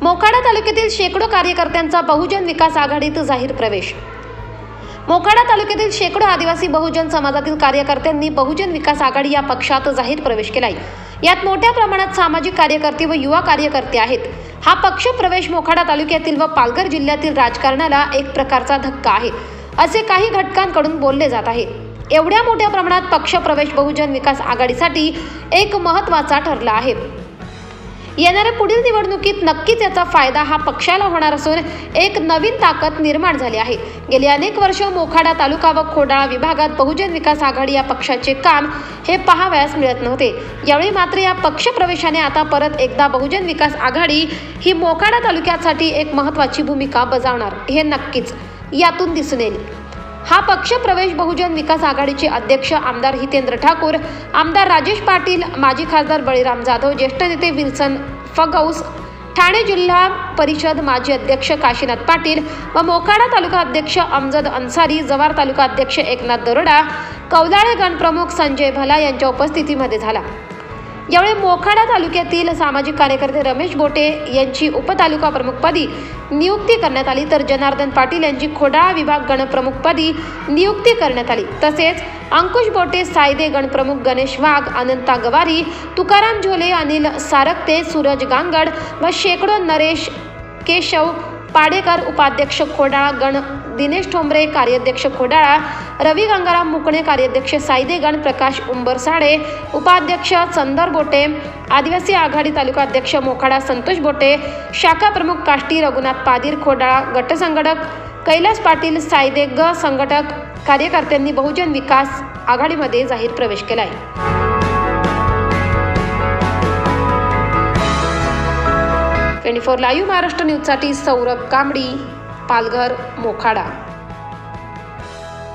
मोखाडा तालुक्यातील शेकडो कार्यकर्त्यांचा बहुजन विकास आघाडीत जाहीर प्रवेश। मोखाडा तालुक्यातील शेकडो आदिवासी बहुजन समाजातील कार्यकर्त्यांनी बहुजन विकास आघाडी या पक्षात जाहीर प्रवेश केलाय। यात मोठ्या प्रमाणात सामाजिक कार्यकर्ते व युवा कार्यकर्ते आहेत। हा पक्ष प्रवेश मोखाडा तालुक्यातील व पालघर जिल्ह्यातील राजकारणाला एक प्रकारचा धक्का आहे, असे काही घटकांकडून बोलले जात आहे। एवढ्या मोठ्या प्रमाणात पक्ष प्रवेश बहुजन विकास आघाडीसाठी एक महत्त्वाचा ठरला आहे। येणाऱ्या पुढील निवडणुकीत नक्कीच याचा फायदा हा पक्षाला होणार असून एक नवीन ताकद निर्माण झाली आहे। गेली अनेक वर्ष मोखाडा तालुका व खोडाळा विभागात बहुजन विकास आघाडी या पक्षाचे काम हे पाहावयास मिळत नव्हते। यावेळी मात्र या पक्ष प्रवेशाने आता परत एकदा बहुजन विकास आघाडी ही मोखाडा तालुक्यासाठी एक महत्त्वाची भूमिका बजावणार हे नक्कीच यातून दिसून येईल। हा पक्ष प्रवेश बहुजन विकास आघाडीचे अध्यक्ष आमदार हितेंद्र ठाकूर, आमदार राजेश पाटील, माजी खासदार बळीराम जाधव, ज्येष्ठ नेते विल्सन फगौस, ठाणे जिल्हा परिषद माजी अध्यक्ष काशीनाथ पाटील व मोखाडा तालुका अध्यक्ष अमजद अन्सारी, जव्हार तालुका अध्यक्ष एकनाथ दरोडा, कौलाळे गणप्रमुख संजय भला यांच्या उपस्थितीमध्ये झाला। यावेळी मोखाडा तालुक्यातील सामाजिक कार्यकर्ते रमेश बोटे यांची उपतालुका प्रमुखपदी नियुक्ती करण्यात आली, तर जनार्दन पाटील यांची खोडाळा विभाग गणप्रमुखपदी नियुक्ती करण्यात आली। तसेच अंकुश बोटे, सायदे गणप्रमुख गणेश वाघ, अनंता गवारी, तुकाराम झोले, अनिल सारकते, सूरज गांगड व शेकडो नरेश केशव पाडेकर उपाध्यक्ष खोडाळा गण, दिनेश ठोंबरे कार्याध्यक्ष खोडाळा, रवी गंगाराम मुकणे कार्याध्यक्ष सायदे गण, प्रकाश उंबरसाडे उपाध्यक्ष, चंदर बोटे आदिवासी आघाडी तालुका अध्यक्ष मोखाडा संतोष बोटे, शाखा प्रमुख काष्टी रघुनाथ पादीर, खोडाळा गट संघटक कैलास पाटील, सायदे ग संघटक कार्यकर्त्यांनी बहुजन विकास आघाडीमध्ये जाहीर प्रवेश केला आहे। 24 लाईव्ह महाराष्ट्र न्यूजसाठी सौरभ कांबडी, पालघर, मोखाडा।